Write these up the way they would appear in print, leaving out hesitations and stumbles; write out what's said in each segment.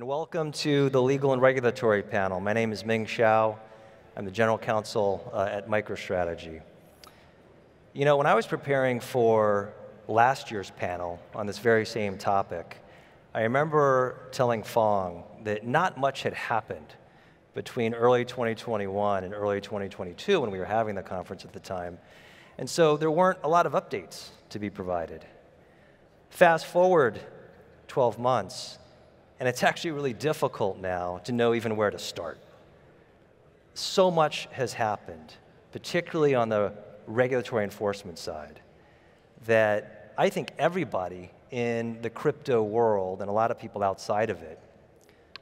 and welcome to the Legal and Regulatory panel. My name is Ming, Shao. I'm the General Counsel at MicroStrategy. You know, when I was preparing for last year's panel on this very same topic, I remember telling Fong that not much had happened between early 2021 and early 2022 when we were having the conference at the time. And so there weren't a lot of updates to be provided. Fast forward 12 months, and it's actually really difficult now to know even where to start. So much has happened, particularly on the regulatory enforcement side, that I think everybody in the crypto world, and a lot of people outside of it,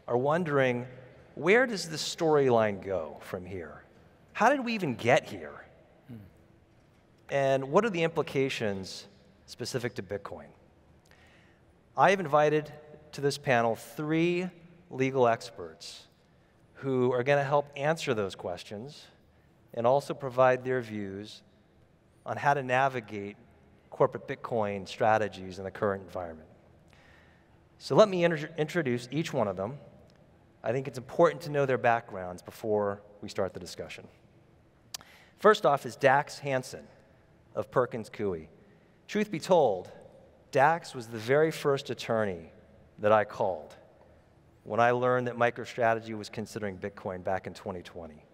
are wondering, where does this storyline go from here? How did we even get here? And what are the implications specific to Bitcoin? I have invited to this panel 3 legal experts who are going to help answer those questions and also provide their views on how to navigate corporate Bitcoin strategies in the current environment. So let me introduce each one of them. I think it's important to know their backgrounds before we start the discussion. First off is Dax Hansen of Perkins Coie. Truth be told, Dax was the very first attorney that I called when I learned that MicroStrategy was considering Bitcoin back in 2020.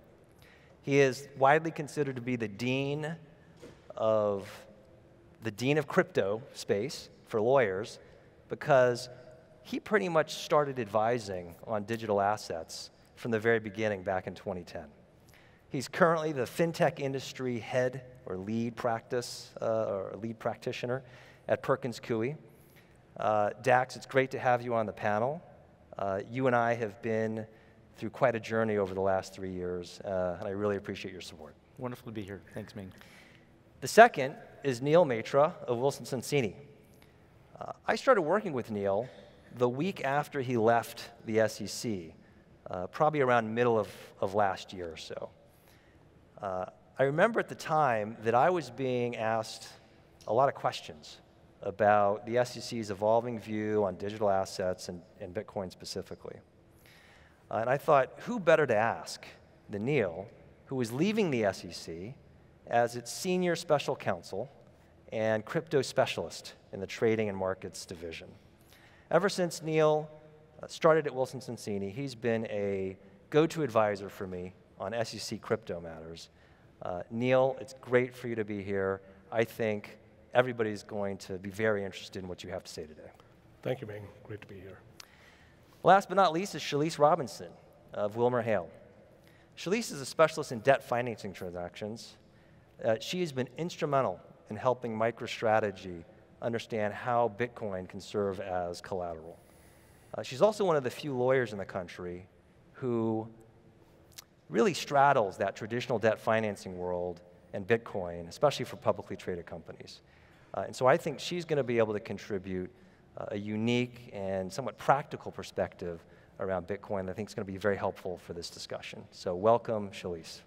He is widely considered to be the dean of crypto space for lawyers because he pretty much started advising on digital assets from the very beginning back in 2010. He's currently the Fintech industry head or lead practitioner at Perkins Coie. Dax, it's great to have you on the panel. You and I have been through quite a journey over the last 3 years, and I really appreciate your support. Wonderful to be here. Thanks, Ming. The second is Neel Maitra of Sonsini. I started working with Neel the week after he left the SEC, probably around middle of last year or so. I remember at the time that I was being asked a lot of questions about the SEC's evolving view on digital assets and Bitcoin specifically. And I thought, who better to ask than Neel, who was leaving the SEC as its senior special counsel and crypto specialist in the trading and markets division. Ever since Neel started at Sonsini, he's been a go-to advisor for me on SEC crypto matters. Neel, it's great for you to be here. I think everybody's going to be very interested in what you have to say today. Thank you, Ming. Great to be here. Last but not least is Chalyse Robinson of WilmerHale. Chalyse is a specialist in debt financing transactions. She has been instrumental in helping MicroStrategy understand how Bitcoin can serve as collateral. She's also one of the few lawyers in the country who really straddles that traditional debt financing world and Bitcoin, especially for publicly traded companies. And so I think she's going to be able to contribute a unique and somewhat practical perspective around Bitcoin that I think is going to be very helpful for this discussion. So welcome, Chalyse.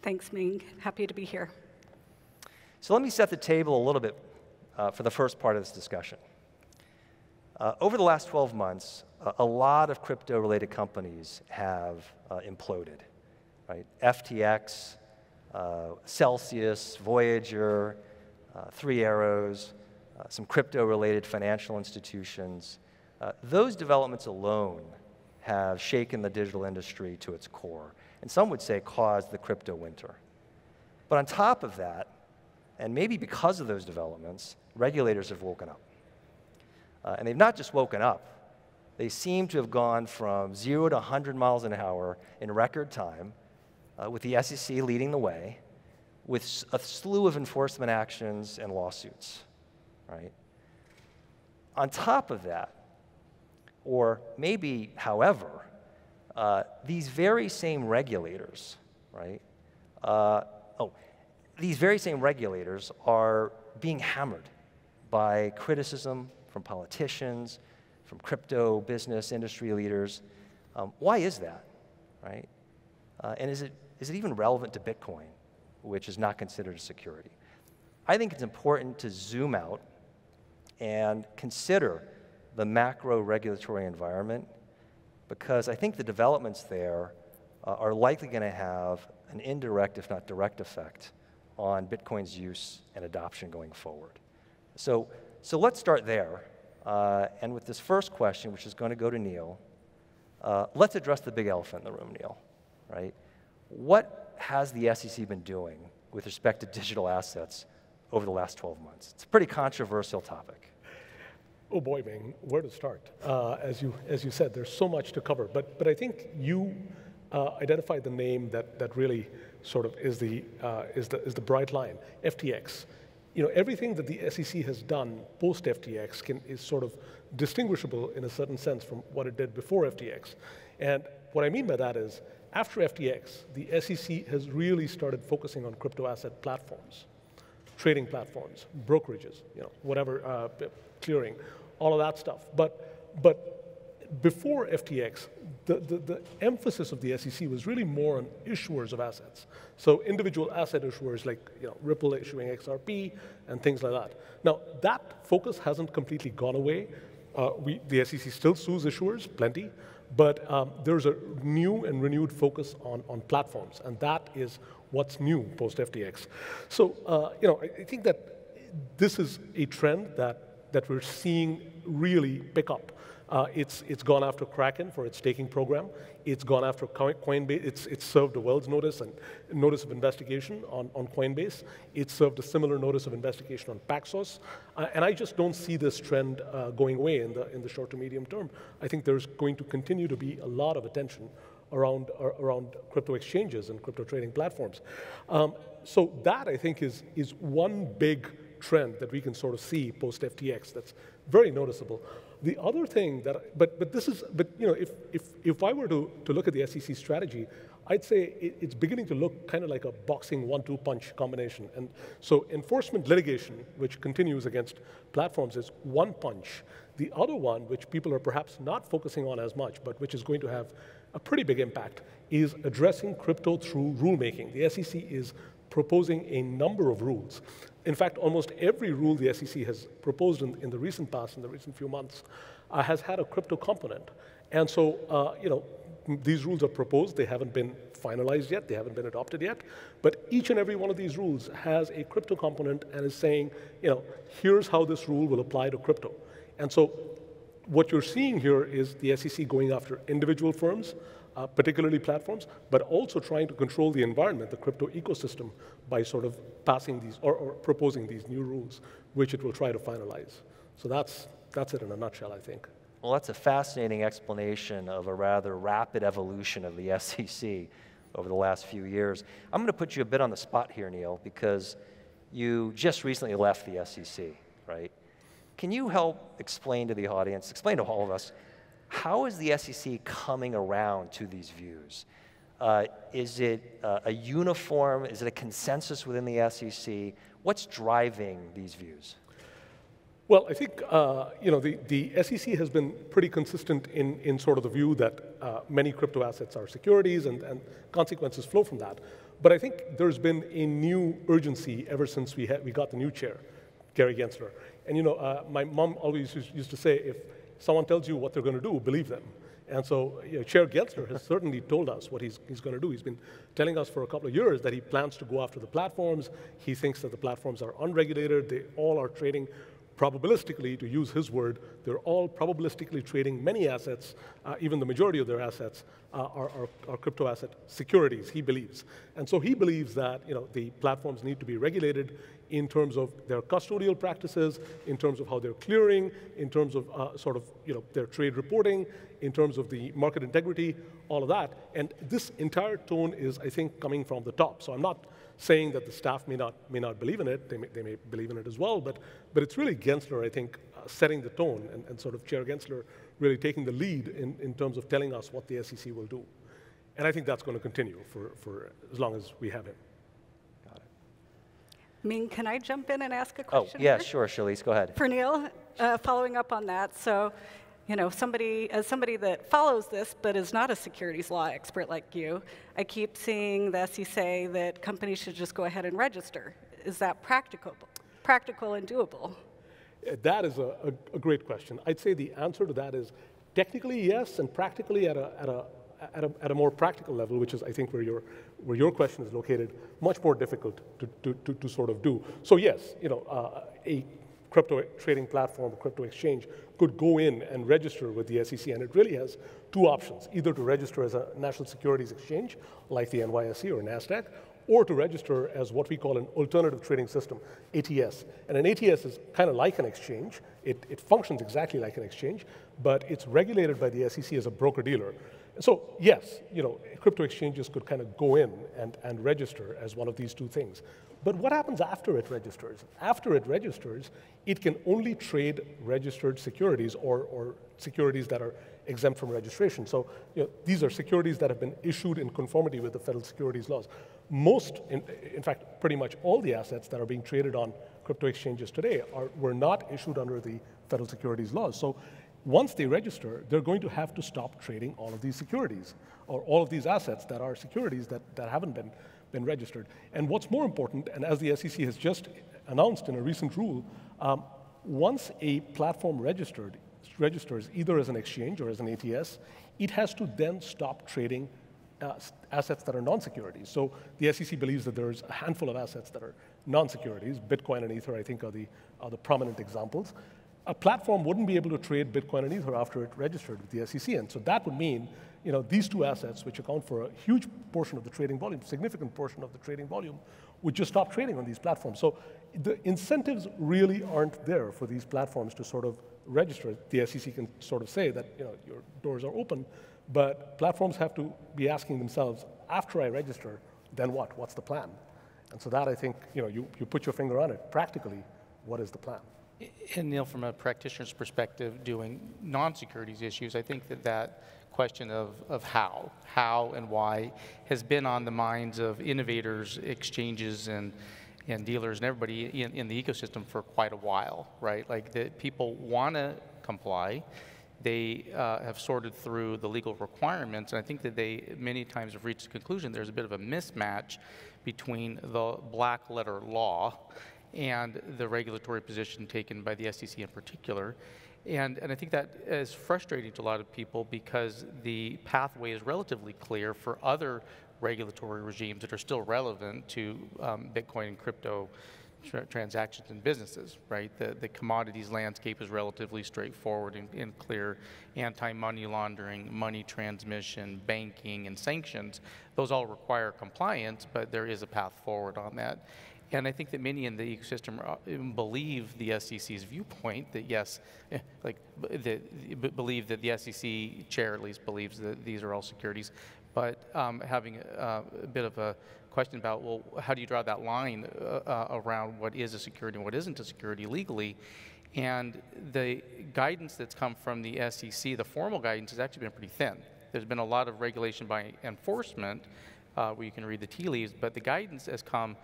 Thanks, Ming. Happy to be here. So let me set the table a little bit for the first part of this discussion. Over the last 12 months, a lot of crypto-related companies have imploded. Right? FTX, Celsius, Voyager, 3 Arrows, some crypto-related financial institutions. Those developments alone have shaken the digital industry to its core, and some would say caused the crypto winter. But on top of that, and maybe because of those developments, regulators have woken up. And they've not just woken up, they seem to have gone from 0 to 100 miles an hour in record time, with the SEC leading the way, with a slew of enforcement actions and lawsuits, right? On top of that, or maybe however, these very same regulators, right? These very same regulators are being hammered by criticism from politicians, from crypto business industry leaders. Why is that, right? And is it even relevant to Bitcoin, which is not considered a security? I think it's important to zoom out and consider the macro regulatory environment because I think the developments there are likely going to have an indirect, if not direct effect on Bitcoin's use and adoption going forward. So let's start there. And with this first question, which is going to go to Neel, let's address the big elephant in the room, Neel, right? What has the SEC been doing with respect to digital assets over the last 12 months? It's a pretty controversial topic. Oh boy, Ming, where to start? As you said, there's so much to cover, but I think you identified the name that really sort of is the bright line, FTX. You know, everything that the SEC has done post FTX is sort of distinguishable in a certain sense from what it did before FTX. And what I mean by that is, after FTX, the SEC has really started focusing on crypto asset platforms, trading platforms, brokerages, you know, whatever, clearing, all of that stuff. But before FTX, the emphasis of the SEC was really more on issuers of assets. So individual asset issuers like, you know, Ripple issuing XRP and things like that. Now, that focus hasn't completely gone away. The SEC still sues issuers, plenty, but there's a new and renewed focus on platforms, and that is what's new post FTX. So, you know, I think that this is a trend that we're seeing really pick up. It's gone after Kraken for its staking program. It's gone after Coinbase. It's served a Wells notice and notice of investigation on Coinbase. It's served a similar notice of investigation on Paxos. And I just don't see this trend going away in the short to medium term. I think there's going to continue to be a lot of attention around crypto exchanges and crypto trading platforms. So that, I think, is one big trend that we can sort of see post FTX that's very noticeable. The other thing that, but you know, if I were to look at the SEC strategy, I'd say it's beginning to look kind of like a boxing 1-2 punch combination. And so enforcement litigation, which continues against platforms, is one punch. The other one, which people are perhaps not focusing on as much, but which is going to have a pretty big impact, is addressing crypto through rulemaking. The SEC is proposing a number of rules. In fact, almost every rule the SEC has proposed in the recent past, in the recent few months, has had a crypto component. And so, you know, these rules are proposed. They haven't been finalized yet. They haven't been adopted yet. But each and every one of these rules has a crypto component and is saying, you know, here's how this rule will apply to crypto. And so what you're seeing here is the SEC going after individual firms, particularly platforms, but also trying to control the environment, the crypto ecosystem, by sort of passing these or proposing these new rules, which it will try to finalize. So that's it in a nutshell, I think. Well, that's a fascinating explanation of a rather rapid evolution of the SEC over the last few years. I'm going to put you a bit on the spot here, Neel, because you just recently left the SEC, right? Can you help explain to the audience, explain to all of us, how is the SEC coming around to these views? Is it a uniform, is it a consensus within the SEC? What's driving these views? Well, I think you know, the SEC has been pretty consistent in sort of the view that many crypto assets are securities and consequences flow from that. But I think there's been a new urgency ever since we got the new chair, Gary Gensler. And you know, my mom always used to say, if someone tells you what they're going to do, believe them. And so, you know, Chair Gensler has certainly told us what he's going to do. He's been telling us for a couple of years that he plans to go after the platforms. He thinks that the platforms are unregulated. They all are trading probabilistically, to use his word. They're all probabilistically trading many assets. Even the majority of their assets are crypto asset securities, he believes. And so he believes that, you know, the platforms need to be regulated in terms of their custodial practices, in terms of how they're clearing, in terms of sort of, you know, their trade reporting, in terms of the market integrity, all of that. And this entire tone is, I think, coming from the top. So I'm not saying that the staff may not believe in it. They may believe in it as well. But it's really Gensler, I think, setting the tone, and sort of Chair Gensler really taking the lead in terms of telling us what the SEC will do. And I think that's going to continue for as long as we have him. Ming, can I jump in and ask a question? Oh, yeah, here? sure, Chalyse, go ahead. For Neel, following up on that, so, you know, as somebody that follows this but is not a securities law expert like you, I keep seeing the SEC say that companies should just go ahead and register. Is that practical and doable? That is a great question. I'd say the answer to that is Technically, yes, and practically at a more practical level, which is, I think, where your question is located, much more difficult to sort of do. So yes, a crypto trading platform, a crypto exchange, could go in and register with the SEC, and it really has two options: either to register as a national securities exchange, like the NYSE or NASDAQ, or to register as what we call an alternative trading system, ATS. And an ATS is kind of like an exchange. It functions exactly like an exchange, but it's regulated by the SEC as a broker-dealer. So yes, crypto exchanges could kind of go in and register as one of these two things. But what happens after it registers? After it registers, it can only trade registered securities or securities that are exempt from registration. So these are securities that have been issued in conformity with the federal securities laws. Most, in fact, pretty much all the assets that are being traded on crypto exchanges today were not issued under the federal securities laws. So once they register, they're going to have to stop trading all of these securities, or all of these assets that are securities that haven't been registered. And what's more important, and as the SEC has just announced in a recent rule, once a platform registers either as an exchange or as an ATS, it has to then stop trading assets that are non-securities. So the SEC believes that there's a handful of assets that are non-securities. Bitcoin and Ether, I think, are the prominent examples. A platform wouldn't be able to trade Bitcoin and Ether after it registered with the SEC, and so that would mean these two assets, which account for a huge portion of the trading volume, significant portion of the trading volume, would just stop trading on these platforms. So the incentives really aren't there for these platforms to sort of register. The SEC can sort of say that your doors are open, but platforms have to be asking themselves, after I register, then what? What's the plan? And so that, I think, you put your finger on it. Practically, what is the plan? And Neel, from a practitioner's perspective, doing non-securities issues, I think that question of how and why has been on the minds of innovators, exchanges, and dealers and everybody in the ecosystem for quite a while, right? Like, the people want to comply. They have sorted through the legal requirements, and I think that they many times have reached the conclusion there's a bit of a mismatch between the black letter law and the regulatory position taken by the SEC in particular. And I think that is frustrating to a lot of people because the pathway is relatively clear for other regulatory regimes that are still relevant to Bitcoin and crypto transactions and businesses, right? The commodities landscape is relatively straightforward and clear. Anti-money laundering, money transmission, banking, and sanctions, those all require compliance, but there is a path forward on that. And I think that many in the ecosystem believe the SEC's viewpoint that yes, believe that the SEC chair at least believes that these are all securities, but having a bit of a question about, well, how do you draw that line around what is a security and what isn't a security legally? And the guidance that's come from the SEC, the formal guidance, has actually been pretty thin. There's been a lot of regulation by enforcement, where you can read the tea leaves, but the guidance has come,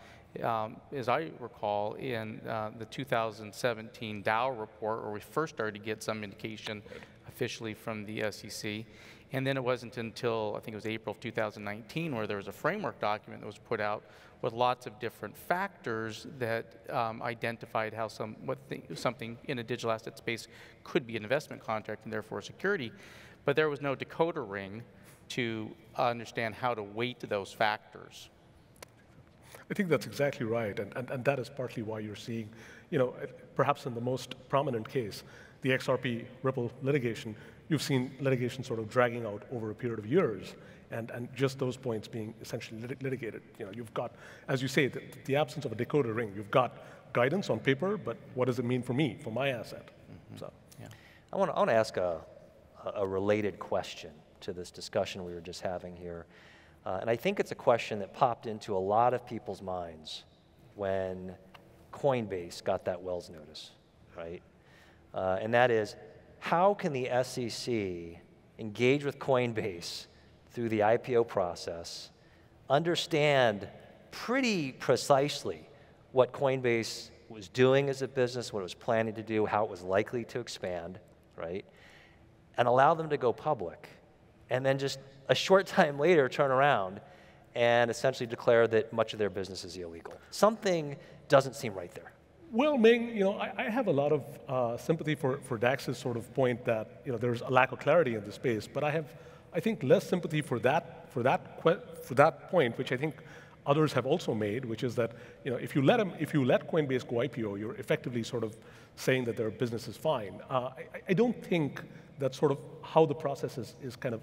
as I recall, in the 2017 Dow report, where we first started to get some indication officially from the SEC. And then it wasn't until, I think it was April of 2019, where there was a framework document that was put out with lots of different factors that identified how something in a digital asset space could be an investment contract and therefore a security. But there was no decoder ring to understand how to weight those factors. I think that's exactly right, and that is partly why you're seeing, perhaps in the most prominent case, the XRP Ripple litigation, you've seen litigation sort of dragging out over a period of years, and just those points being essentially litigated. You've got, as you say, the absence of a decoder ring. You've got guidance on paper, but what does it mean for me, for my asset? Mm-hmm. So, yeah. I want to ask a related question to this discussion we were just having here. And I think it's a question that popped into a lot of people's minds when Coinbase got that Wells notice, right? And that is, how can the SEC engage with Coinbase through the IPO process, understand pretty precisely what Coinbase was doing as a business, what it was planning to do, how it was likely to expand, right? And allow them to go public, and then just a short time later turn around and essentially declare that much of their business is illegal. Something doesn't seem right there. Well, Ming, I have a lot of sympathy for Dax's sort of point that there's a lack of clarity in the space, but I think, less sympathy for that point, which I think others have also made, which is that if you let Coinbase go IPO, you're effectively sort of saying that their business is fine. I don't think that's sort of how the process is kind of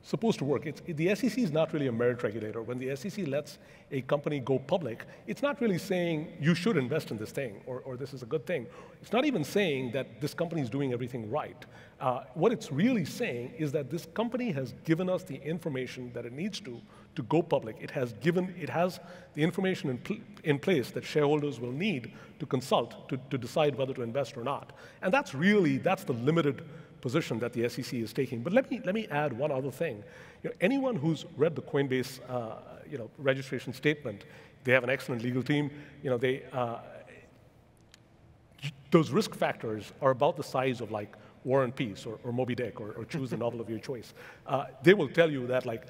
supposed to work. The SEC is not really a merit regulator. When the SEC lets a company go public, it's not really saying you should invest in this thing or this is a good thing. It's not even saying that this company is doing everything right. What it's really saying is that this company has given us the information that it needs to go public. It has the information in place that shareholders will need to consult to decide whether to invest or not. And that's the limited position that the SEC is taking. But let me add one other thing. Anyone who's read the Coinbase registration statement, they have an excellent legal team. Those risk factors are about the size of like War and Peace or Moby Dick or choose the novel of your choice. They will tell you that like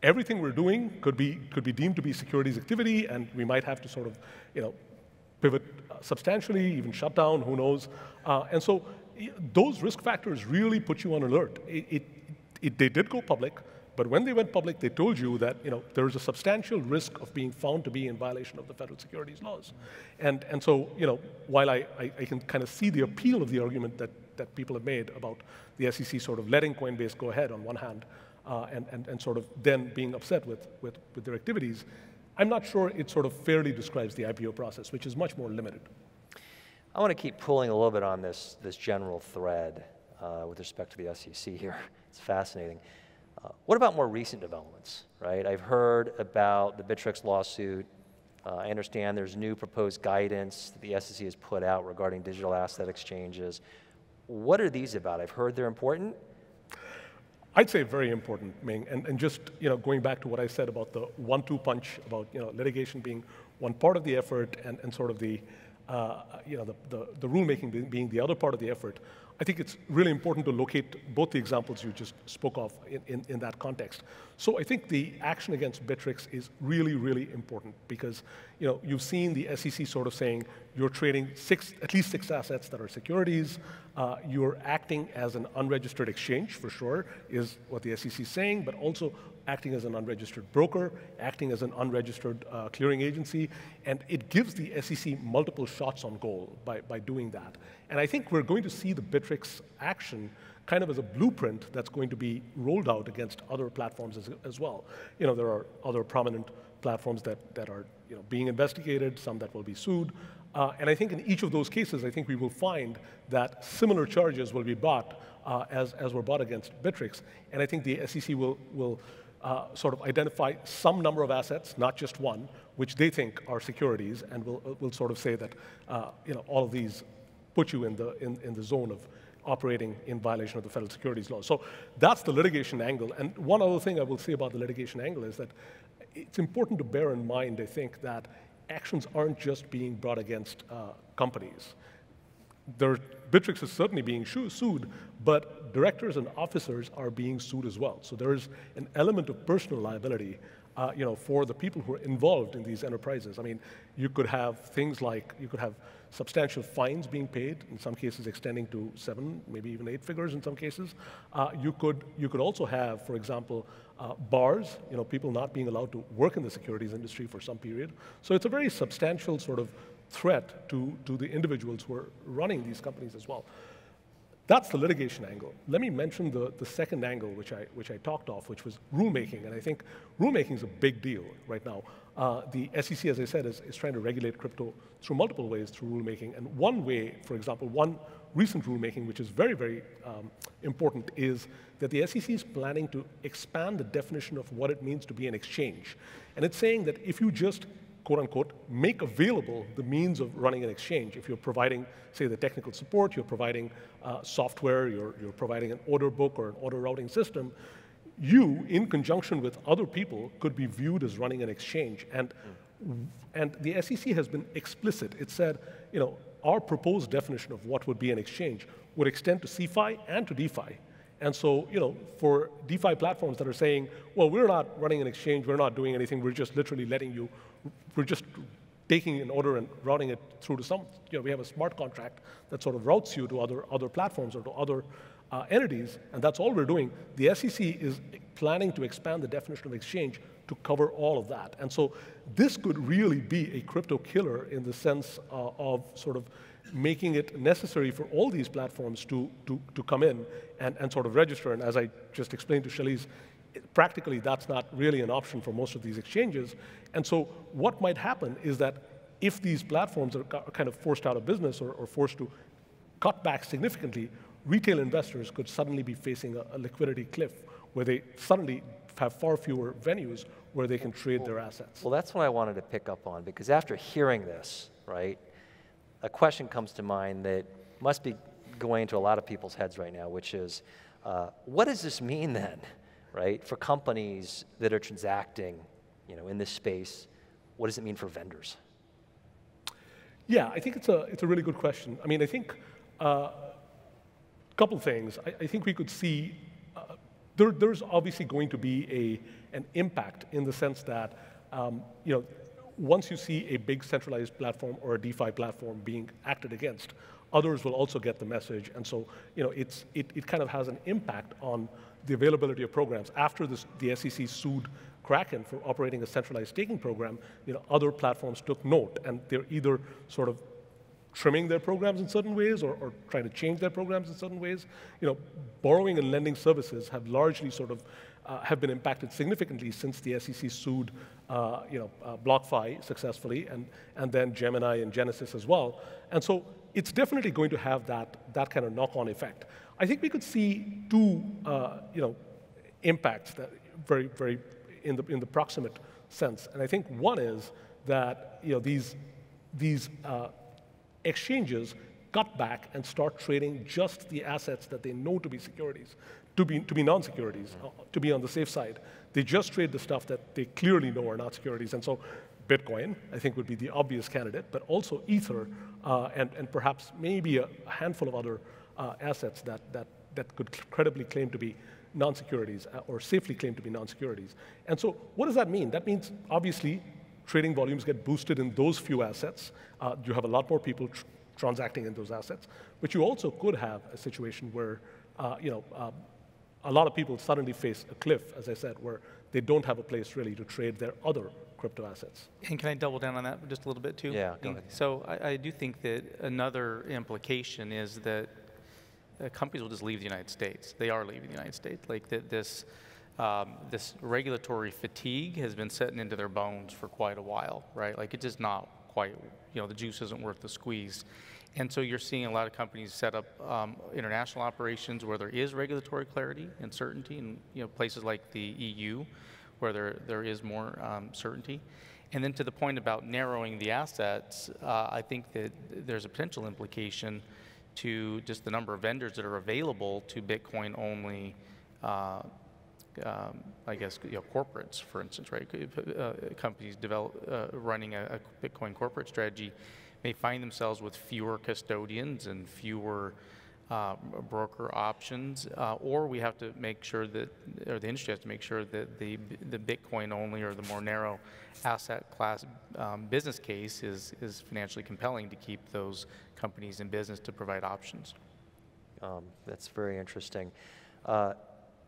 everything we're doing could be deemed to be securities activity, and we might have to sort of pivot substantially, even shut down, who knows. And so those risk factors really put you on alert. They did go public, but when they went public, they told you that there is a substantial risk of being found to be in violation of the federal securities laws. And so while I can kind of see the appeal of the argument that people have made about the SEC sort of letting Coinbase go ahead on one hand, and sort of then being upset with their activities, I'm not sure it sort of fairly describes the IPO process, which is much more limited. I want to keep pulling a little bit on this general thread with respect to the SEC here. It's fascinating. What about more recent developments, right? I've heard about the Bittrex lawsuit. I understand there's new proposed guidance that the SEC has put out regarding digital asset exchanges. What are these about? I've heard they're important. I'd say very important, Ming, and just going back to what I said about the 1-2 punch about litigation being one part of the effort and sort of the rulemaking being the other part of the effort. I think it's really important to locate both the examples you just spoke of in that context. So I think the action against Bittrex is really, really important because you've seen the SEC sort of saying you're trading at least six assets that are securities. You're acting as an unregistered exchange, for sure, is what the SEC is saying, but also acting as an unregistered broker, acting as an unregistered clearing agency, and it gives the SEC multiple shots on goal by doing that. And I think we're going to see the Bittrex action kind of as a blueprint that's going to be rolled out against other platforms as well. There are other prominent platforms that are being investigated, some that will be sued. And I think in each of those cases, I think we will find that similar charges will be brought as were brought against Bittrex. And I think the SEC will sort of identify some number of assets, not just one, which they think are securities, and will sort of say that all of these put you in the zone of operating in violation of the federal securities law. So that's the litigation angle. And one other thing I will say about the litigation angle is that it's important to bear in mind, I think, that actions aren't just being brought against companies. Bittrex is certainly being sued, but directors and officers are being sued as well. So there is an element of personal liability for the people who are involved in these enterprises. I mean, you could have things like, substantial fines being paid, in some cases extending to 7, maybe even 8 figures in some cases. You could also have, for example, bars, people not being allowed to work in the securities industry for some period. So it's a very substantial sort of threat to the individuals who are running these companies as well. That's the litigation angle. Let me mention the second angle, which I talked of, which was rulemaking. And I think rulemaking is a big deal right now. The SEC, as I said, is trying to regulate crypto through multiple ways through rulemaking. And one way, for example, one recent rulemaking, which is very, very important, is that the SEC is planning to expand the definition of what it means to be an exchange. And it's saying that if you just quote unquote, make available the means of running an exchange. If you're providing, say, the technical support, you're providing software, you're providing an order book or an order routing system, you, in conjunction with other people, could be viewed as running an exchange. And the SEC has been explicit. It said, our proposed definition of what would be an exchange would extend to CeFi and to DeFi. And so, for DeFi platforms that are saying, well, we're not running an exchange, we're not doing anything, we're just literally letting you, we're just taking an order and routing it through to some, we have a smart contract that sort of routes you to other platforms or to other entities, and that's all we're doing. The SEC is planning to expand the definition of exchange to cover all of that. And so this could really be a crypto killer in the sense of sort of making it necessary for all these platforms to come in and sort of register. And as I just explained to Chalyse, practically that's not really an option for most of these exchanges. And so what might happen is that if these platforms are kind of forced out of business or forced to cut back significantly, retail investors could suddenly be facing a liquidity cliff where they suddenly have far fewer venues where they can trade their assets. Well, that's what I wanted to pick up on, because after hearing this, right, a question comes to mind that must be going into a lot of people's heads right now, which is, what does this mean then, right, for companies that are transacting, in this space? What does it mean for vendors? Yeah, I think it's a really good question. I mean, I think a couple things. I think we could see there's obviously going to be an impact in the sense that once you see a big centralized platform or a DeFi platform being acted against, others will also get the message, and so it kind of has an impact on the availability of programs. After the SEC sued Kraken for operating a centralized staking program, other platforms took note, and they're either sort of trimming their programs in certain ways or trying to change their programs in certain ways. Borrowing and lending services have largely sort of have been impacted significantly since the SEC sued BlockFi successfully, and then Gemini and Genesis as well. And so it's definitely going to have that kind of knock-on effect. I think we could see two impacts that very, very in the proximate sense. And I think one is that these exchanges cut back and start trading just the assets that they know to be securities, to be non-securities, to be on the safe side. They just trade the stuff that they clearly know are not securities. And so Bitcoin, I think, would be the obvious candidate, but also Ether and perhaps maybe a handful of other assets that could credibly claim to be non-securities or safely claim to be non-securities. And so what does that mean? That means, obviously, trading volumes get boosted in those few assets. You have a lot more people transacting in those assets. But you also could have a situation where a lot of people suddenly face a cliff, as I said, where they don't have a place really to trade their other crypto assets. And can I double down on that just a little bit too? Yeah, go ahead. So I do think that another implication is that companies will just leave the United States. They are leaving the United States. Like this regulatory fatigue has been setting into their bones for quite a while, right? Like it's just not quite, the juice isn't worth the squeeze. And so you're seeing a lot of companies set up international operations where there is regulatory clarity and certainty, in places like the EU, where there is more certainty. And then to the point about narrowing the assets, I think that there's a potential implication to just the number of vendors that are available to Bitcoin-only, I guess, corporates, for instance, right? Companies running a Bitcoin corporate strategy may find themselves with fewer custodians and fewer broker options, or we have to make sure that, or the industry has to make sure that the Bitcoin only or the more narrow asset class business case is financially compelling to keep those companies in business to provide options. That's very interesting.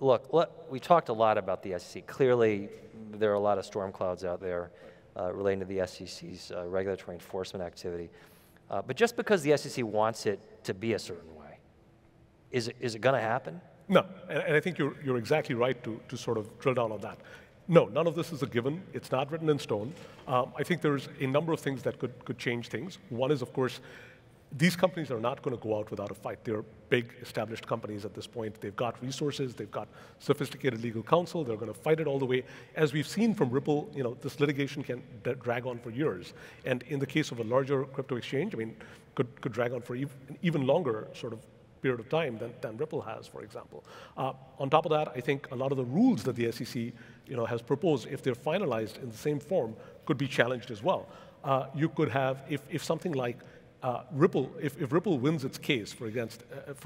Look, we talked a lot about the SEC. Clearly, there are a lot of storm clouds out there relating to the SEC's regulatory enforcement activity. But just because the SEC wants it to be a certain way, is it going to happen? No, and I think you're exactly right to sort of drill down on that. No, none of this is a given. It's not written in stone. I think there's a number of things that could change things. One is, of course, these companies are not going to go out without a fight. They're big, established companies at this point. They've got resources. They've got sophisticated legal counsel. They're going to fight it all the way. As we've seen from Ripple, this litigation can drag on for years. And in the case of a larger crypto exchange, I mean, could drag on for an even longer sort of period of time than Ripple has, for example. On top of that, I think a lot of the rules that the SEC has proposed, if they're finalized in the same form, could be challenged as well. You could have, if something like If Ripple wins its case for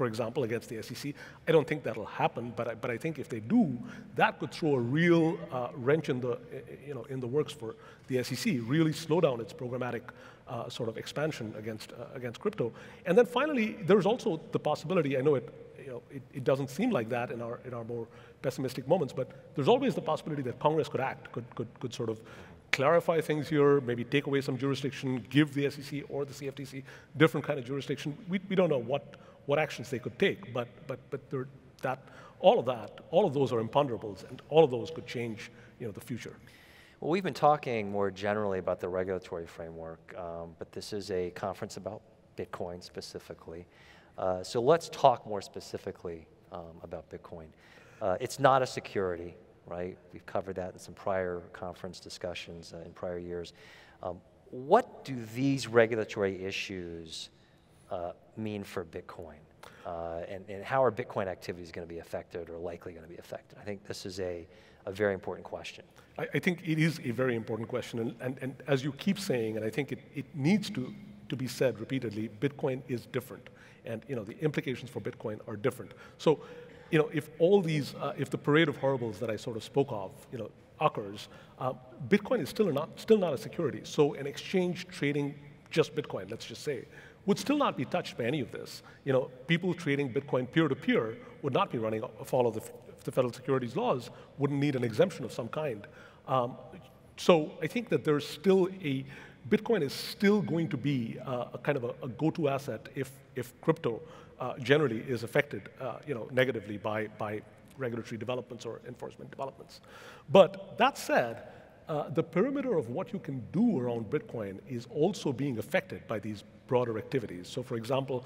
example, against the SEC, I don't think that'll happen. But I think if they do, that could throw a real wrench in the works for the SEC. Really slow down its programmatic sort of expansion against crypto. And then finally, there's also the possibility. I know it doesn't seem like that in our more pessimistic moments, but there's always the possibility that Congress could act, could sort of clarify things here, maybe take away some jurisdiction, give the SEC or the CFTC different kind of jurisdiction. We don't know what actions they could take, but all of those are imponderables, and all of those could change the future. Well, we've been talking more generally about the regulatory framework, but this is a conference about Bitcoin specifically. So let's talk more specifically about Bitcoin. It's not a security, right? We've covered that in some prior conference discussions in prior years. What do these regulatory issues mean for Bitcoin? And how are Bitcoin activities going to be affected or likely going to be affected? I think this is a very important question. I think it is a very important question. And as you keep saying, and I think it needs to be said repeatedly, Bitcoin is different. And the implications for Bitcoin are different. So if all these, if the parade of horribles that I sort of spoke of, occurs, Bitcoin is still not a security. So an exchange trading just Bitcoin, let's just say, would still not be touched by any of this. People trading Bitcoin peer-to-peer would not be running afoul of the federal securities laws, wouldn't need an exemption of some kind. So I think that there's still Bitcoin is still going to be a kind of a go-to asset if crypto generally is affected, negatively by regulatory developments or enforcement developments. But that said, the perimeter of what you can do around Bitcoin is also being affected by these broader activities. So, for example,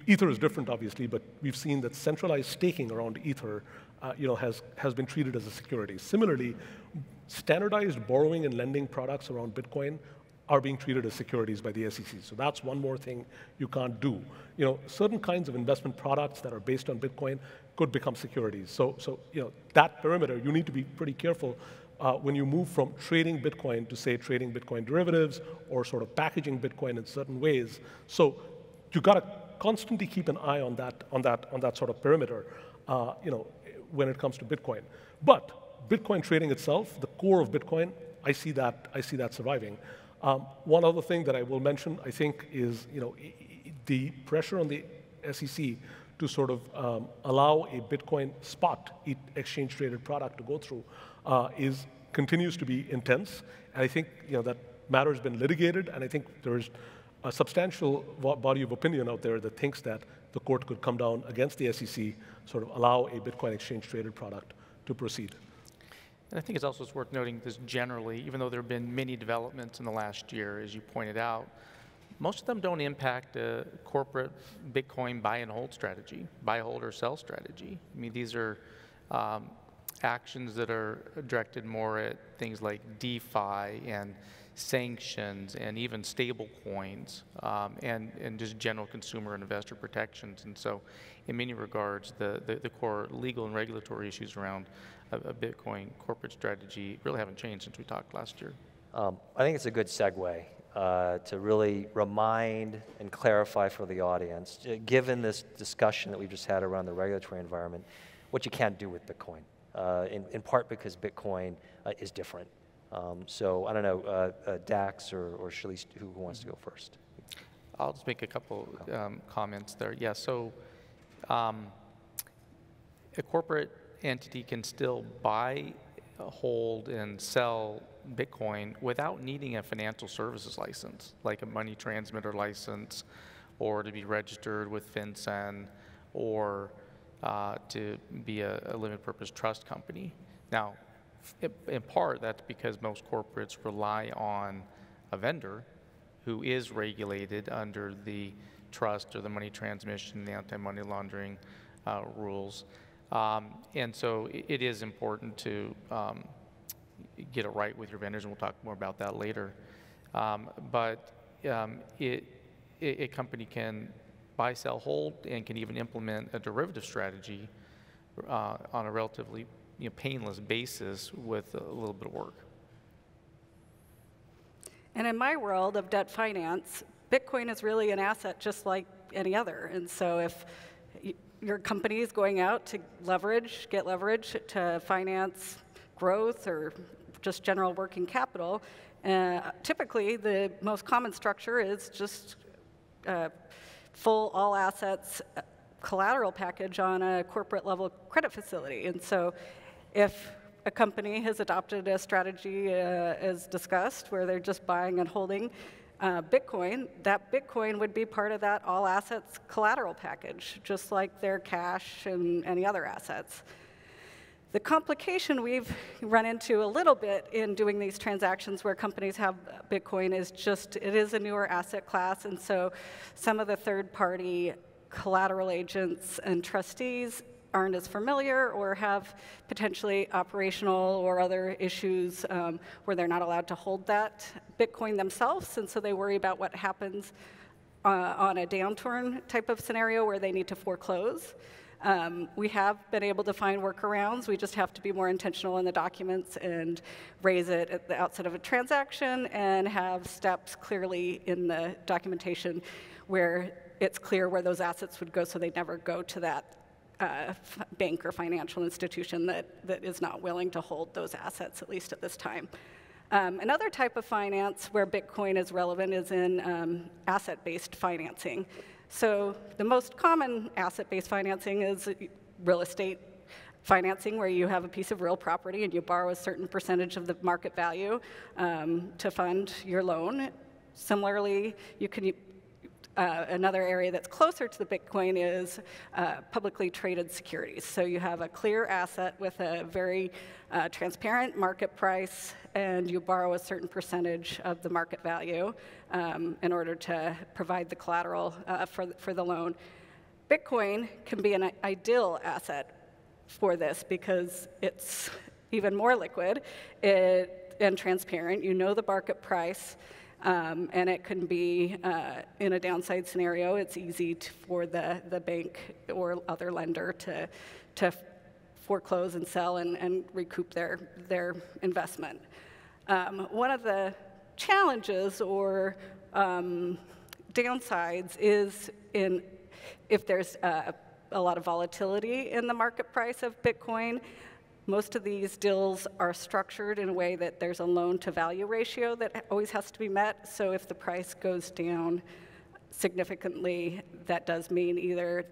Ether is different, obviously, but we've seen that centralized staking around Ether, has been treated as a security. Similarly, standardized borrowing and lending products around Bitcoin are being treated as securities by the SEC. So that's one more thing you can't do. Certain kinds of investment products that are based on Bitcoin could become securities. So that perimeter, you need to be pretty careful when you move from trading Bitcoin to, say, trading Bitcoin derivatives or sort of packaging Bitcoin in certain ways. So you got to constantly keep an eye on that sort of perimeter, when it comes to Bitcoin. But Bitcoin trading itself, the core of Bitcoin, I see that surviving. One other thing that I will mention, I think, is the pressure on the SEC to sort of allow a Bitcoin spot exchange-traded product to go through continues to be intense. And I think that matter has been litigated, and I think there's a substantial body of opinion out there that thinks that the court could come down against the SEC, sort of allow a Bitcoin exchange-traded product to proceed. And I think it's also worth noting this generally, even though there have been many developments in the last year, as you pointed out, most of them don't impact a corporate Bitcoin buy and hold strategy, buy, hold, or sell strategy. I mean, these are actions that are directed more at things like DeFi and sanctions and even stable coins and just general consumer and investor protections. And so in many regards, the core legal and regulatory issues around a Bitcoin corporate strategy really haven't changed since we talked last year. I think it's a good segue to really remind and clarify for the audience, given this discussion that we've just had around the regulatory environment, what you can't do with Bitcoin, in part because Bitcoin is different. So I don't know, Dax or Chalyse, who wants to go first? I'll just make a couple comments there. Yeah, so a corporate entity can still buy, hold, and sell Bitcoin without needing a financial services license, like a money transmitter license, or to be registered with FinCEN, or to be a limited purpose trust company. Now, in part, that's because most corporates rely on a vendor who is regulated under the trust or the money transmission, the anti-money laundering rules. And so it is important to get it right with your vendors, and we'll talk more about that later. But a company can buy, sell, hold, and can even implement a derivative strategy on a relatively painless basis with a little bit of work. And in my world of debt finance, Bitcoin is really an asset just like any other. And so if your company is going out to get leverage to finance growth or just general working capital, typically the most common structure is just full all assets collateral package on a corporate level credit facility. And so if a company has adopted a strategy as discussed where they're just buying and holding Bitcoin, that Bitcoin would be part of that all assets collateral package, just like their cash and any other assets. The complication we've run into a little bit in doing these transactions where companies have Bitcoin is just, it is a newer asset class, and so some of the third-party collateral agents and trustees aren't as familiar or have potentially operational or other issues where they're not allowed to hold that Bitcoin themselves, and so they worry about what happens on a downturn type of scenario where they need to foreclose. We have been able to find workarounds. We just have to be more intentional in the documents and raise it at the outset of a transaction and have steps clearly in the documentation where it's clear where those assets would go so they never go to that bank or financial institution that is not willing to hold those assets, at least at this time. Another type of finance where Bitcoin is relevant is in asset-based financing. So the most common asset-based financing is real estate financing, where you have a piece of real property and you borrow a certain percentage of the market value to fund your loan. Similarly, you can another area that's closer to the Bitcoin is publicly traded securities. So you have a clear asset with a very transparent market price, and you borrow a certain percentage of the market value in order to provide the collateral for the loan. Bitcoin can be an ideal asset for this because it's even more liquid and transparent. You know the market price. And it can be, in a downside scenario, it's easy for the bank or other lender to foreclose and sell and recoup their investment. One of the challenges or downsides is if there's a lot of volatility in the market price of Bitcoin. Most of these deals are structured in a way that there's a loan-to-value ratio that always has to be met. So if the price goes down significantly, that does mean either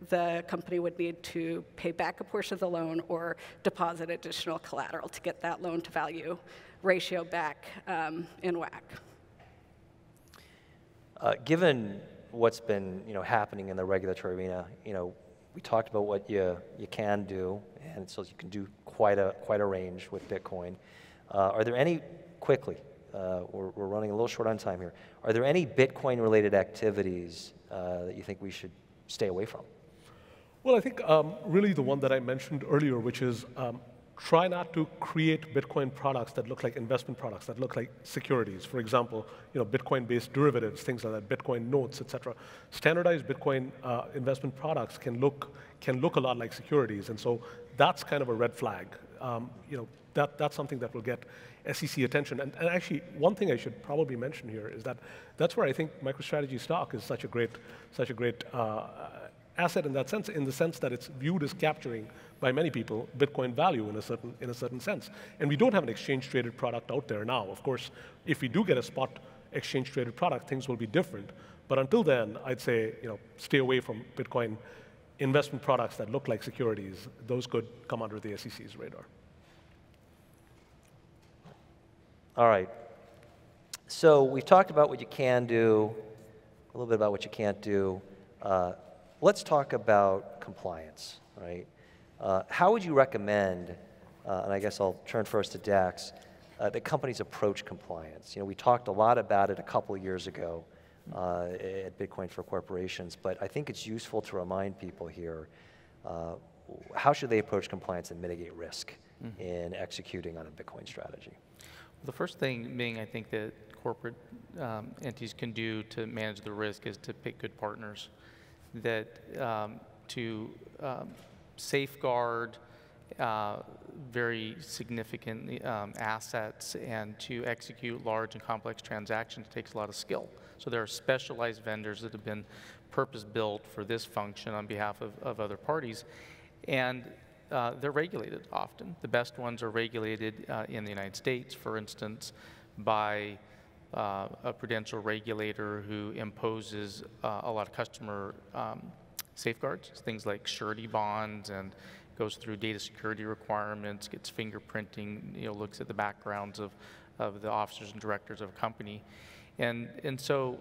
the company would need to pay back a portion of the loan or deposit additional collateral to get that loan-to-value ratio back in whack. Given what's been happening in the regulatory arena, we talked about what you can do, and so you can do quite a range with Bitcoin. Are there any, quickly, we're running a little short on time here, are there any Bitcoin-related activities that you think we should stay away from? Well, I think really the one that I mentioned earlier, which is try not to create Bitcoin products that look like investment products, that look like securities. For example, Bitcoin-based derivatives, things like that, Bitcoin notes, et cetera. Standardized Bitcoin investment products can look a lot like securities, and so that's kind of a red flag. That's something that will get SEC attention. And actually, one thing I should probably mention here is that that's where I think MicroStrategy stock is such a great asset in that sense, in the sense that it's viewed as capturing by many people Bitcoin value in a certain sense. And we don't have an exchange-traded product out there now. Of course, if we do get a spot exchange-traded product, things will be different. But until then, I'd say stay away from Bitcoin investment products that look like securities. Those could come under the SEC's radar. All right. So we've talked about what you can do, a little bit about what you can't do. Let's talk about compliance, right? How would you recommend, and I guess I'll turn first to Dax, that companies approach compliance? We talked a lot about it a couple of years ago at Bitcoin for Corporations, but I think it's useful to remind people here, how should they approach compliance and mitigate risk in executing on a Bitcoin strategy? Well, the first thing, Ming, I think that corporate entities can do to manage the risk is to pick good partners that to safeguard very significant assets, and to execute large and complex transactions takes a lot of skill. So there are specialized vendors that have been purpose-built for this function on behalf of other parties, and they're regulated often. The best ones are regulated in the United States, for instance, by a prudential regulator who imposes a lot of customer safeguards, things like surety bonds, and goes through data security requirements, gets fingerprinting, looks at the backgrounds of the officers and directors of a company. And so,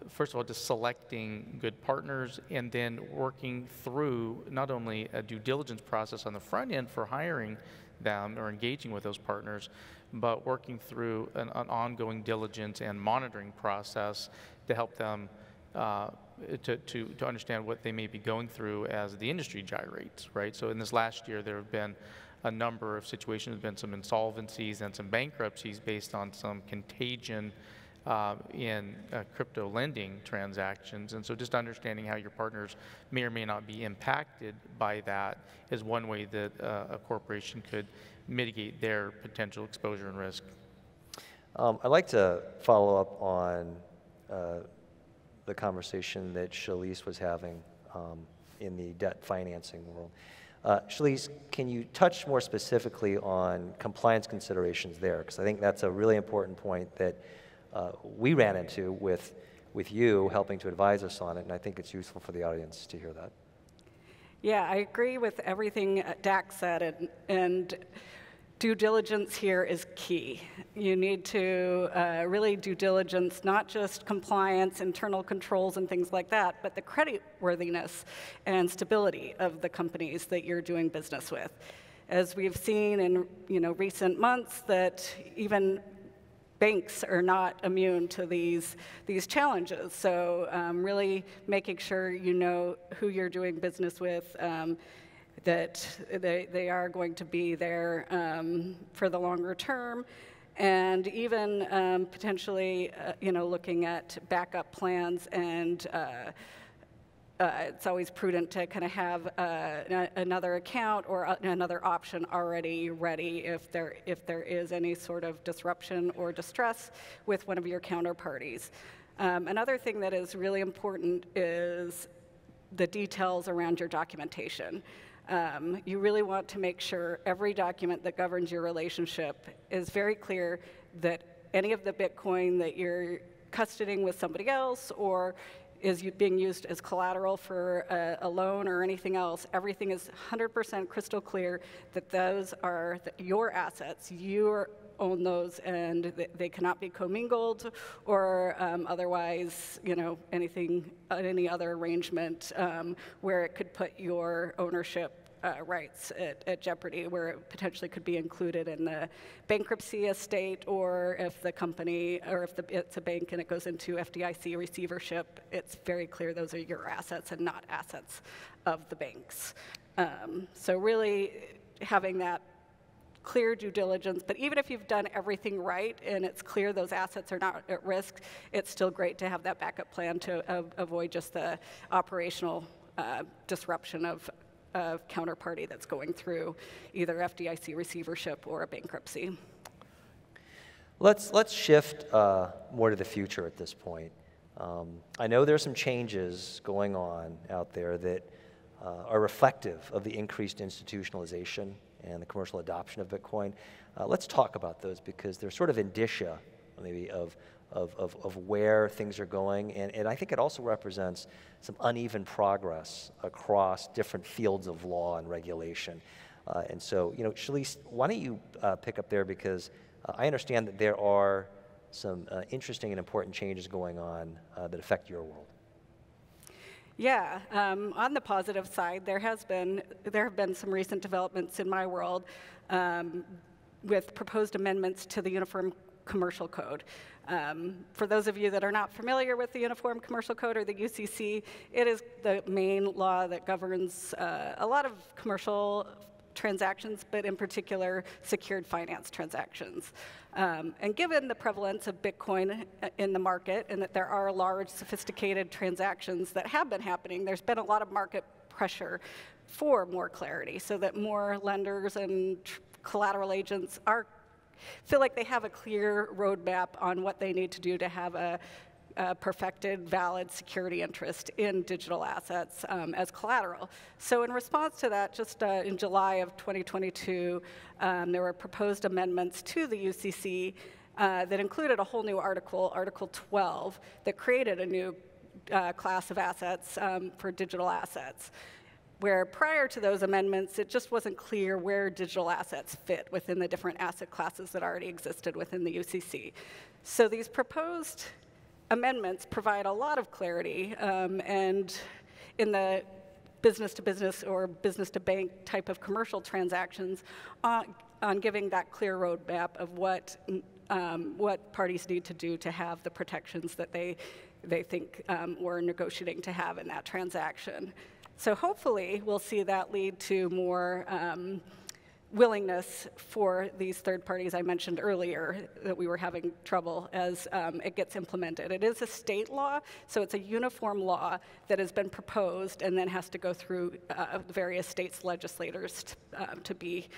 first of all, just selecting good partners and then working through not only a due diligence process on the front end for hiring them or engaging with those partners, but working through an ongoing diligence and monitoring process to help them to understand what they may be going through as the industry gyrates, right? So in this last year, there have been a number of situations, been some insolvencies and some bankruptcies based on some contagion in crypto lending transactions. And so just understanding how your partners may or may not be impacted by that is one way that a corporation could mitigate their potential exposure and risk. I'd like to follow up on the conversation that Chalyse was having in the debt financing world. Chalyse, can you touch more specifically on compliance considerations there? Because I think that's a really important point that we ran into with you helping to advise us on it, and I think it's useful for the audience to hear that. Yeah, I agree with everything Dax said, and due diligence here is key. You need to really due diligence not just compliance, internal controls, and things like that, but the creditworthiness and stability of the companies that you're doing business with. As we've seen in recent months, that even banks are not immune to these challenges. So really making sure you know who you're doing business with, that they are going to be there for the longer term, and even potentially looking at backup plans, and it's always prudent to kind of have another account or another option already ready if there is any sort of disruption or distress with one of your counterparties. Another thing that is really important is the details around your documentation. You really want to make sure every document that governs your relationship is very clear, that any of the Bitcoin that you're custodying with somebody else or is being used as collateral for a loan or anything else, everything is 100% crystal clear that those are your assets. You own those, and they cannot be commingled or otherwise, any other arrangement where it could put your ownership rights at jeopardy, where it potentially could be included in the bankruptcy estate, or if the company, or if it's a bank and it goes into FDIC receivership, it's very clear those are your assets and not assets of the banks. So really having that clear due diligence, but even if you've done everything right and it's clear those assets are not at risk, it's still great to have that backup plan to avoid just the operational disruption of counterparty that's going through either FDIC receivership or a bankruptcy. Let's shift more to the future at this point. I know there's some changes going on out there that are reflective of the increased institutionalization and the commercial adoption of Bitcoin. Let's talk about those, because they're sort of indicia, maybe, of where things are going, and I think it also represents some uneven progress across different fields of law and regulation. And so, Chalyse, why don't you pick up there, because I understand that there are some interesting and important changes going on that affect your world. Yeah, on the positive side, there have been some recent developments in my world with proposed amendments to the Uniform Commercial Code. For those of you that are not familiar with the Uniform Commercial Code, or the UCC, it is the main law that governs a lot of commercial transactions, but in particular secured finance transactions. And given the prevalence of Bitcoin in the market, and that there are large, sophisticated transactions that have been happening, there's been a lot of market pressure for more clarity, so that more lenders and collateral agents feel like they have a clear roadmap on what they need to do to have a perfected, valid security interest in digital assets as collateral. So in response to that, just in July of 2022, there were proposed amendments to the UCC that included a whole new article, Article 12, that created a new class of assets for digital assets, where prior to those amendments, it just wasn't clear where digital assets fit within the different asset classes that already existed within the UCC. So these proposed amendments provide a lot of clarity, and in the business-to-business or business-to-bank type of commercial transactions on giving that clear roadmap of what parties need to do to have the protections that they think we're negotiating to have in that transaction. So hopefully we'll see that lead to more willingness for these third parties I mentioned earlier that we were having trouble as it gets implemented. It is a state law, so it's a uniform law that has been proposed and then has to go through various states' legislators to be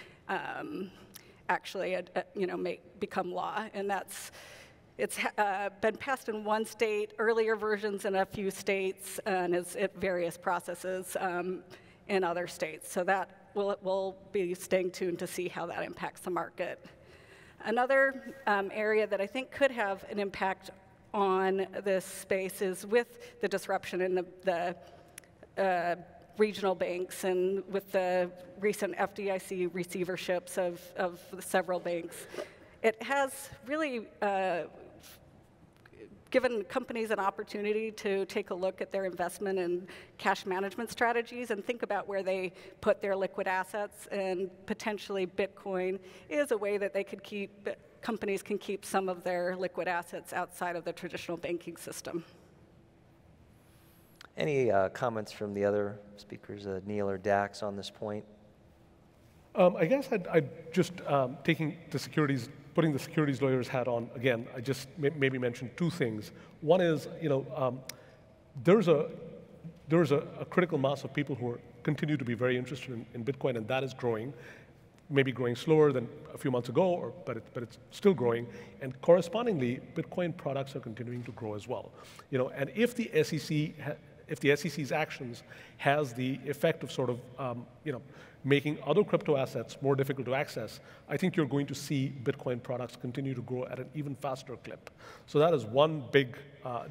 actually, become law. And it's been passed in one state, earlier versions in a few states, and is at various processes in other states. So that we'll be staying tuned to see how that impacts the market. Another area that I think could have an impact on this space is with the disruption in the regional banks and with the recent FDIC receiverships of several banks. It has really given companies an opportunity to take a look at their investment and cash management strategies and think about where they put their liquid assets, and potentially Bitcoin is a way that companies can keep some of their liquid assets outside of the traditional banking system. Any comments from the other speakers, Neel or Dax, on this point? I guess I'd just putting the securities lawyer's hat on again. I just maybe mention two things. One is, there's a critical mass of people who continue to be very interested in Bitcoin, and that is growing. Maybe growing slower than a few months ago, but it's still growing. And correspondingly, Bitcoin products are continuing to grow as well. And if the SEC's actions has the effect of sort of, making other crypto assets more difficult to access, I think you're going to see Bitcoin products continue to grow at an even faster clip. So that is one big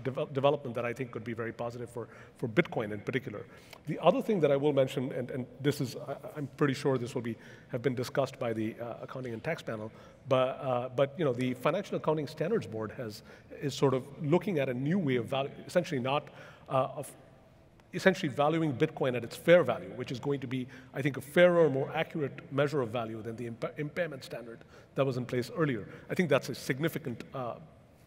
development that I think could be very positive for Bitcoin in particular. The other thing that I will mention, and this is, I'm pretty sure this will have been discussed by the Accounting and Tax panel, but the Financial Accounting Standards Board is sort of looking at a new way of value, essentially valuing Bitcoin at its fair value, which is going to be, I think, a fairer, more accurate measure of value than the impairment standard that was in place earlier. I think that's a significant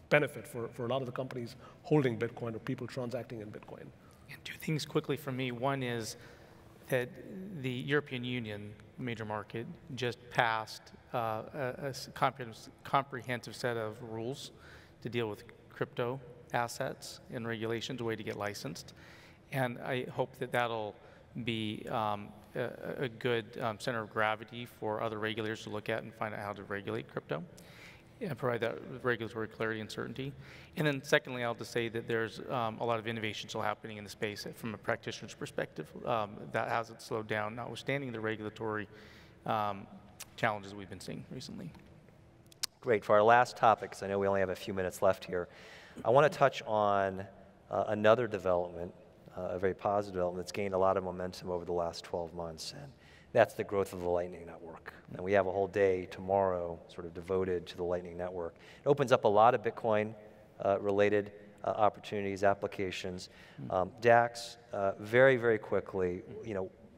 benefit for a lot of the companies holding Bitcoin or people transacting in Bitcoin. And two things quickly from me. One is that the European Union, major market, just passed a comprehensive set of rules to deal with crypto assets and regulations, a way to get licensed. And I hope that that'll be a good center of gravity for other regulators to look at and find out how to regulate crypto and provide that regulatory clarity and certainty. And then secondly, I'll just say that there's a lot of innovation still happening in the space from a practitioner's perspective. That hasn't slowed down, notwithstanding the regulatory challenges we've been seeing recently. Great. For our last topic, because I know we only have a few minutes left here, I want to touch on another development, a very positive development that's gained a lot of momentum over the last 12 months, and that's the growth of the Lightning Network. And we have a whole day tomorrow sort of devoted to the Lightning Network. It opens up a lot of Bitcoin-related opportunities, applications. Dax, very, very quickly,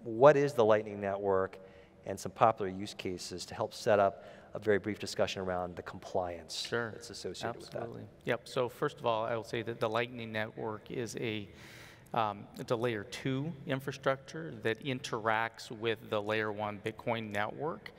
what is the Lightning Network and some popular use cases to help set up a very brief discussion around the compliance that's associated with that? Yep. So first of all, I will say that the Lightning Network is it's a layer 2 infrastructure that interacts with the layer 1 Bitcoin network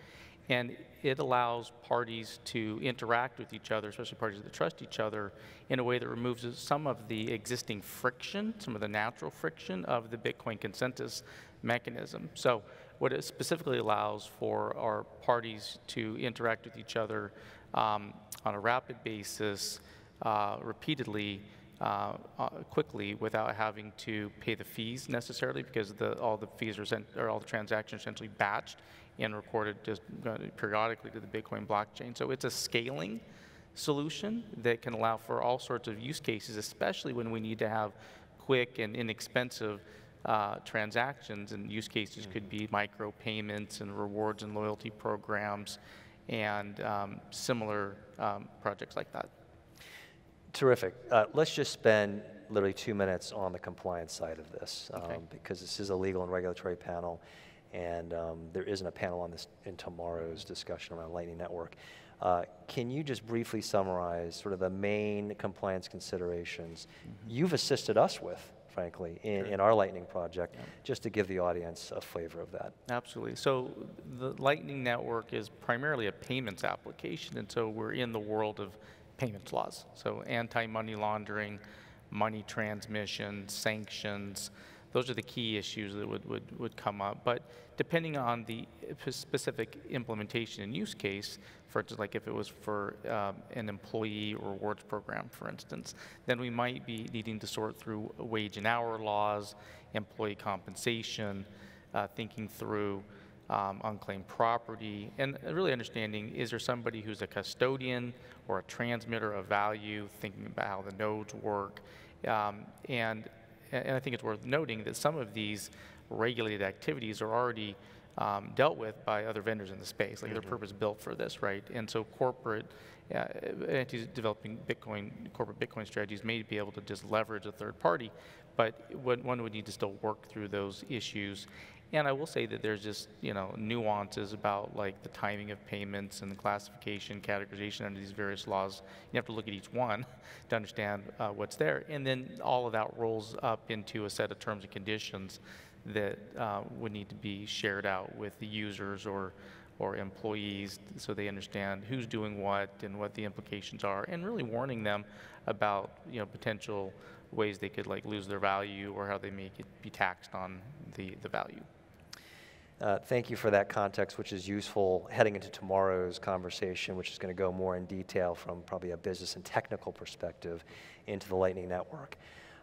And it allows parties to interact with each other, especially parties that trust each other, in a way that removes some of the existing friction, some of the natural friction of the Bitcoin consensus mechanism. So what it specifically allows for are parties to interact with each other on a rapid basis, repeatedly, quickly, without having to pay the fees necessarily, because all the fees are all the transactions essentially batched and recorded just periodically to the Bitcoin blockchain. So it's a scaling solution that can allow for all sorts of use cases, especially when we need to have quick and inexpensive transactions, and use cases could be micro payments and rewards and loyalty programs and similar projects like that. Terrific. Let's just spend literally 2 minutes on the compliance side of this, Okay. because this is a legal and regulatory panel, and there isn't a panel on this in tomorrow's discussion around Lightning Network. Can you just briefly summarize sort of the main compliance considerations you've assisted us with, frankly, in our Lightning project, just to give the audience a flavor of that? Absolutely. So the Lightning Network is primarily a payments application, and so we're in the world of payments laws. So anti-money laundering, money transmission, sanctions, those are the key issues that would come up. But depending on the specific implementation and use case, for instance, like if it was for an employee or rewards program, for instance, then we might be needing to sort through wage and hour laws, employee compensation, thinking through unclaimed property, and really understanding, is there somebody who's a custodian or a transmitter of value, thinking about how the nodes work. And I think it's worth noting that some of these regulated activities are already dealt with by other vendors in the space, like they're purpose-built for this, right? And so corporate entities developing corporate Bitcoin strategies may be able to just leverage a third party, but one would need to still work through those issues. And I will say that there's just, nuances about like the timing of payments and the classification, categorization under these various laws. You have to look at each one to understand what's there. And then all of that rolls up into a set of terms and conditions that would need to be shared out with the users or employees, so they understand who's doing what and what the implications are, and really warning them about potential ways they could like lose their value or how they may be taxed on the value. Thank you for that context, which is useful heading into tomorrow's conversation, which is going to go more in detail from probably a business and technical perspective into the Lightning Network.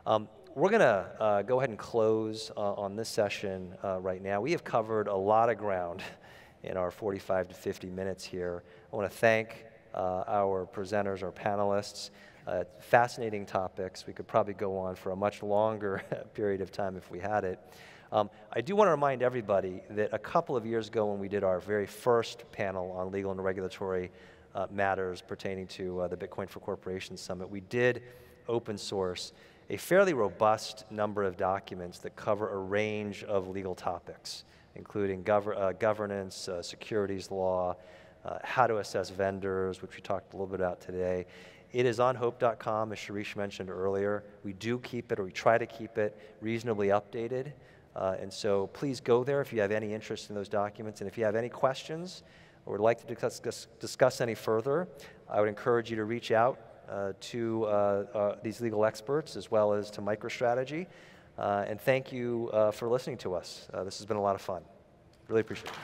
We're going to go ahead and close on this session right now. We have covered a lot of ground in our 45 to 50 minutes here. I want to thank our presenters, our panelists. Fascinating topics. We could probably go on for a much longer period of time if we had it. I do want to remind everybody that a couple of years ago when we did our very first panel on legal and regulatory matters pertaining to the Bitcoin for Corporations Summit, we did open source a fairly robust number of documents that cover a range of legal topics, including governance, securities law, how to assess vendors, which we talked a little bit about today. It is on hope.com, as Shirish mentioned earlier. We do keep it, or we try to keep it, reasonably updated. And so please go there if you have any interest in those documents. And if you have any questions or would like to discuss any further, I would encourage you to reach out to these legal experts as well as to MicroStrategy. And thank you for listening to us. This has been a lot of fun. Really appreciate it.